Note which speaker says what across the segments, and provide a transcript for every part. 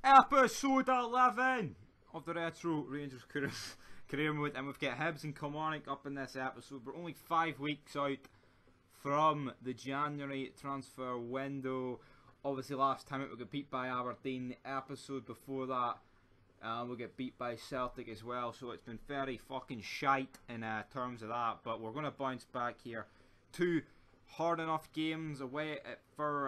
Speaker 1: Episode 11 of the Retro Rangers career mode, and we've got Hibs and Kilmarnock up in this episode. We're only 5 weeks out from the January transfer window. Obviously last time we got beat by Aberdeen. The episode before that we get beat by Celtic as well, so it's been very fucking shite in terms of that. But we're going to bounce back here. 2 hard enough games away for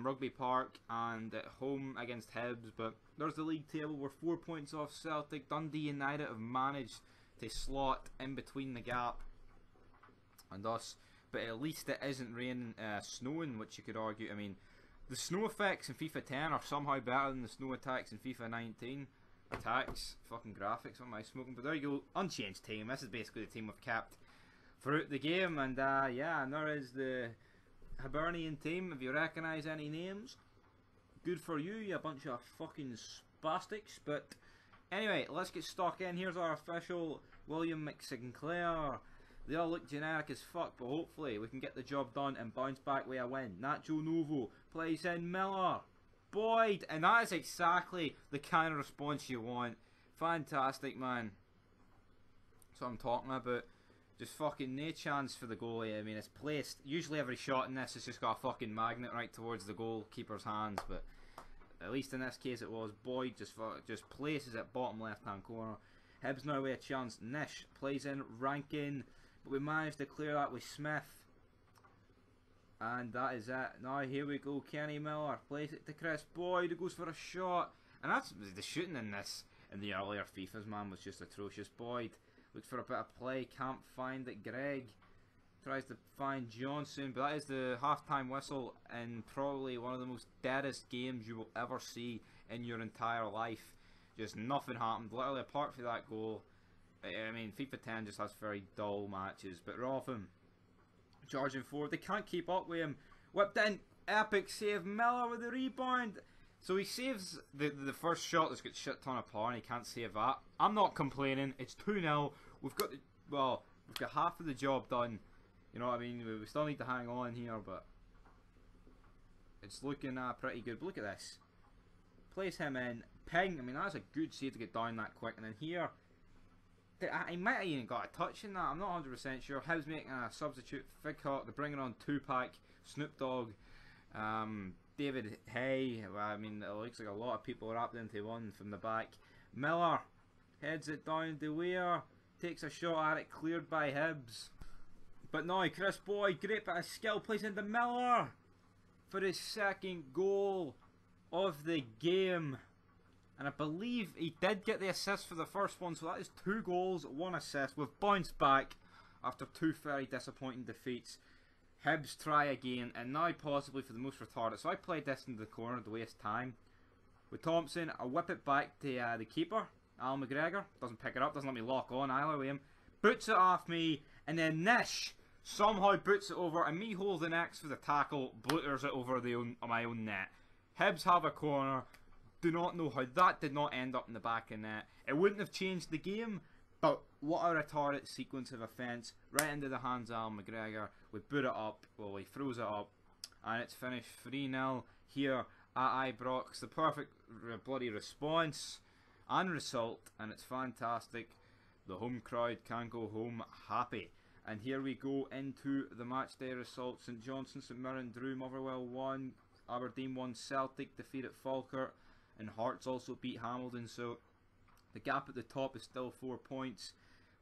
Speaker 1: Rugby Park and at home against Hibs, but there's the league table. We're 4 points off Celtic. Dundee United have managed to slot in between the gap and us, but at least it isn't raining, snowing, which you could argue. I mean, the snow effects in FIFA 10 are somehow better than the snow attacks in FIFA 19. Attacks, fucking graphics, what am I smoking? But there you go, unchanged team. This is basically the team we've kept throughout the game, and yeah, and there is the Hibernian team. If you recognise any names, good for you, you bunch of fucking spastics. But anyway, let's get stuck in. Here's our official William McSinclair. They all look generic as fuck, but hopefully we can get the job done and bounce back with a win. Nacho Novo plays in Miller, Boyd, and that is exactly the kind of response you want. Fantastic, man. That's what I'm talking about. Just fucking no chance for the goalie. I mean, it's placed. Usually every shot in this has just got a fucking magnet right towards the goalkeeper's hands, but at least in this case it was. Boyd just places it bottom left hand corner. Hibs now with a chance. Nish plays in Rankin, but we managed to clear that with Smith. And that is it. Now here we go. Kenny Miller plays it to KRIS. Boyd, who goes for a shot. And that's the shooting in this. In the earlier FIFAs, man, was just atrocious. Boyd looks for a bit of play, can't find it. Greg tries to find Johnson, but that is the half-time whistle in probably one of the most deadest games you will ever see in your entire life. Just nothing happened, literally, apart from that goal. I mean, FIFA 10 just has very dull matches, but Rotham charging forward. They can't keep up with him. Whipped in, epic save. Miller with the rebound. So he saves the first shot that's got shit ton of power, and he can't save that. I'm not complaining. It's 2-0. We've got we've got half of the job done. You know what I mean? We still need to hang on here, but it's looking pretty good. But look at this. Place him in. Ping. I mean, that's a good save to get down that quick. And then here, he might have even got a touch in that. I'm not 100% sure. Hibs making a substitute. Figcock. They're bringing on Tupac, Snoop Dogg, David Hay. Well, I mean, it looks like a lot of people are wrapped into one from the back. Miller heads it down. De Weir takes a shot at it, cleared by Hibs. But now KRIS Boyd, great bit of skill, plays into Miller for his second goal of the game. And I believe he did get the assist for the first one, so that is 2 goals, 1 assist. We've bounced back after 2 very disappointing defeats. Hibs try again, and now possibly for the most retarded. So I played this into the corner to waste time. With Thompson, I whip it back to the keeper, Al McGregor. Doesn't pick it up, doesn't let me lock on either with him. Boots it off me, and then Nish somehow boots it over, and me holding X for the tackle, blooters it over my own net. Hibs have a corner. Do not know how that did not end up in the back of net. It wouldn't have changed the game, but what a retarded sequence of offence. Right into the hands of Al McGregor. We boot it up, well, he throws it up, and it's finished 3-0 here at Ibrox. The perfect bloody response and result, and it's fantastic. The home crowd can go home happy. And here we go into the matchday results. St Johnstone, St Mirren drew, Motherwell 1, Aberdeen 1, Celtic defeated Falkirk, and Hearts also beat Hamilton. So the gap at the top is still 4 points.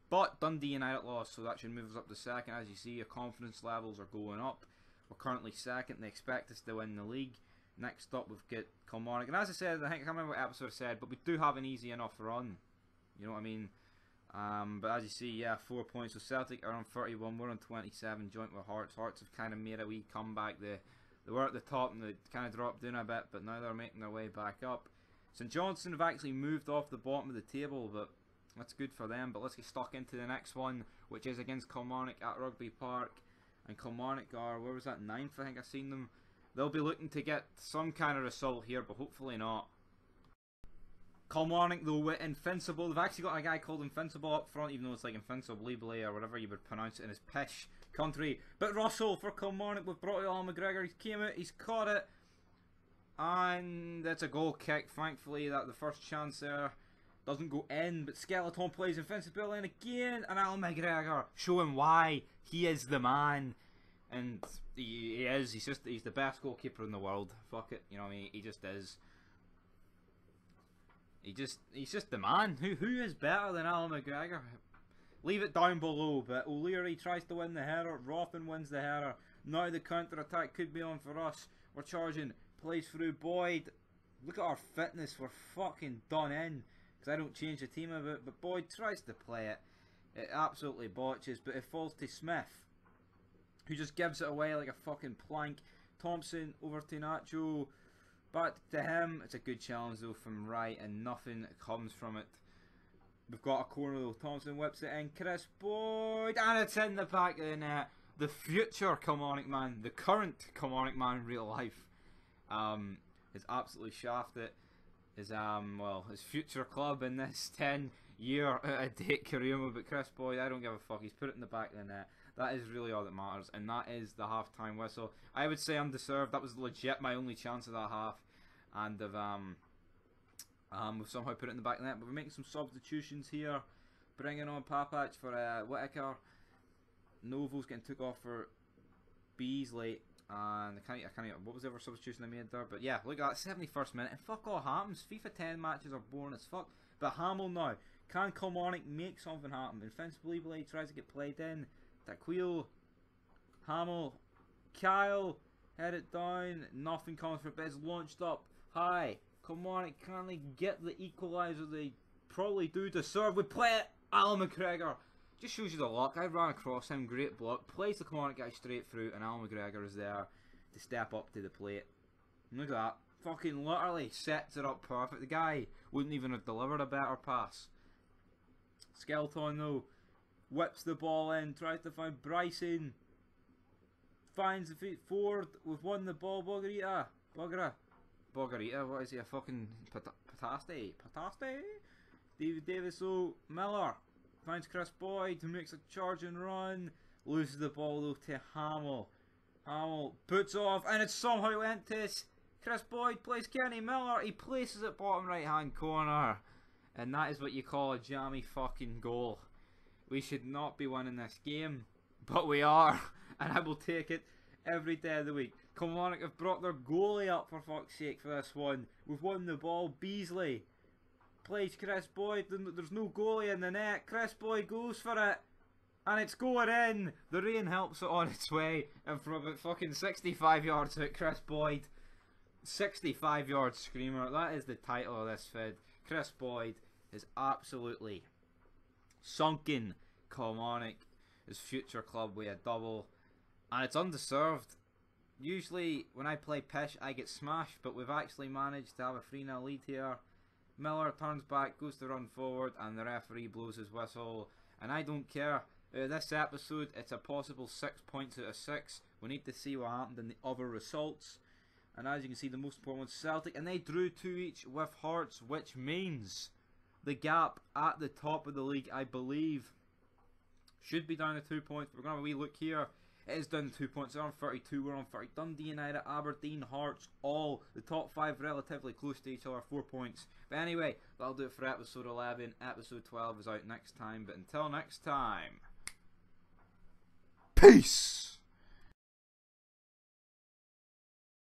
Speaker 1: But Dundee United lost, so that should move us up to second. As you see, your confidence levels are going up. We're currently second. They expect us to win the league. Next up, we've got Kilmarnock. And as I said, I think I can't remember what episode I said, but we do have an easy enough run. You know what I mean? But as you see, yeah, 4 points. So Celtic are on 31. We're on 27, joint with Hearts. Hearts have kind of made a wee comeback. They were at the top and they kind of dropped down a bit, but now they're making their way back up. St Johnstone have actually moved off the bottom of the table, but that's good for them. But let's get stuck into the next one, which is against Kilmarnock at Rugby Park. And Kilmarnock are, where was that, 9th? I think I've seen them. They'll be looking to get some kind of result here, but hopefully not. Kilmarnock, though, with Invincible. They've actually got a guy called Invincible up front, even though it's like Invincible or whatever you would pronounce it in his pish country. But Russell for Kilmarnock, we've brought it Al McGregor. He came out, he's caught it. And it's a goal kick. Thankfully, that the first chance there doesn't go in. But Skeleton plays invincibility again. And Alan McGregor showing why he is the man. And he is. He's the best goalkeeper in the world. Fuck it. You know what I mean? He just is. He's just the man. Who is better than Alan McGregor? Leave it down below. But O'Leary tries to win the header. Rothen wins the header. Now the counter attack could be on for us. We're charging. Plays through Boyd. Look at our fitness. We're fucking done in. Because I don't change the team a bit. But Boyd tries to play it. It absolutely botches. But it falls to Smith, who just gives it away like a fucking plank. Thompson over to Nacho. Back to him. It's a good challenge though from right, and nothing comes from it. We've got a corner though. Thompson whips it in. KRIS Boyd, and it's in the back of the net. The future Kilmarnock man, the current Kilmarnock man in real life, has absolutely shafted his his future club in this 10-year out-of-date career move. But KRIS Boyd, I don't give a fuck. He's put it in the back of the net. That is really all that matters, and that is the half-time whistle. I would say undeserved. That was legit my only chance of that half, and we've somehow put it in the back of the net. But we're making some substitutions here, bringing on Papac for Whittaker. Novo's getting took off for Beasley, and I can't what was the other substitution I made there? But yeah, look at that, 71st minute, and fuck all happens. FIFA 10 matches are boring as fuck. But Hamill now, can Kilmarnock make something happen? Invincibility tries to get played in. Taquil, Hamill, Kyle, head it down, nothing comes for it, but it's launched up high. Kilmarnock can't get the equaliser they probably do deserve. We play it, Alan McGregor. Just shows you the luck. I ran across him, great block, plays the Kilmarnock guy straight through, and Alan McGregor is there to step up to the plate. And look at that, fucking literally sets it up perfect. The guy wouldn't even have delivered a better pass. Skeleton though, whips the ball in, tries to find Bryson, finds the feet forward, we've won the ball. Bogarita, what is he, a fucking Pataste? David Davis, Miller finds KRIS Boyd, who makes a charge and run, loses the ball though to Hamill. Hamill puts off, and it's somehow went to KRIS Boyd, plays Kenny Miller, he places it bottom right hand corner, and that is what you call a jammy fucking goal. We should not be winning this game, but we are, and I will take it every day of the week. Kilmarnock have brought their goalie up for fuck's sake for this one. We've won the ball. Beasley plays KRIS Boyd. There's no goalie in the net. KRIS Boyd goes for it, and it's going in. The rain helps it on its way, and from about fucking 65 yards out, KRIS Boyd, 65 yard screamer. That is the title of this vid. KRIS Boyd is absolutely sunken Kilmarnock, his future club, with a double, and it's undeserved. Usually when I play Pish I get smashed, but we've actually managed to have a 3-0 lead here. Miller turns back, goes to run forward, and the referee blows his whistle, and I don't care. This episode, it's a possible 6 points out of 6. We need to see what happened in the other results, and as you can see, the most important one's Celtic, and they drew 2 each with Hearts, which means the gap at the top of the league, I believe, should be down to 2 points. We're going to have a wee look here. It is down to 2 points. They're on 32, we're on 30. Dundee United, Aberdeen, Hearts, all the top 5 relatively close to each other, 4 points. But anyway, that'll do it for episode 11. Episode 12 is out next time. But until next time, peace!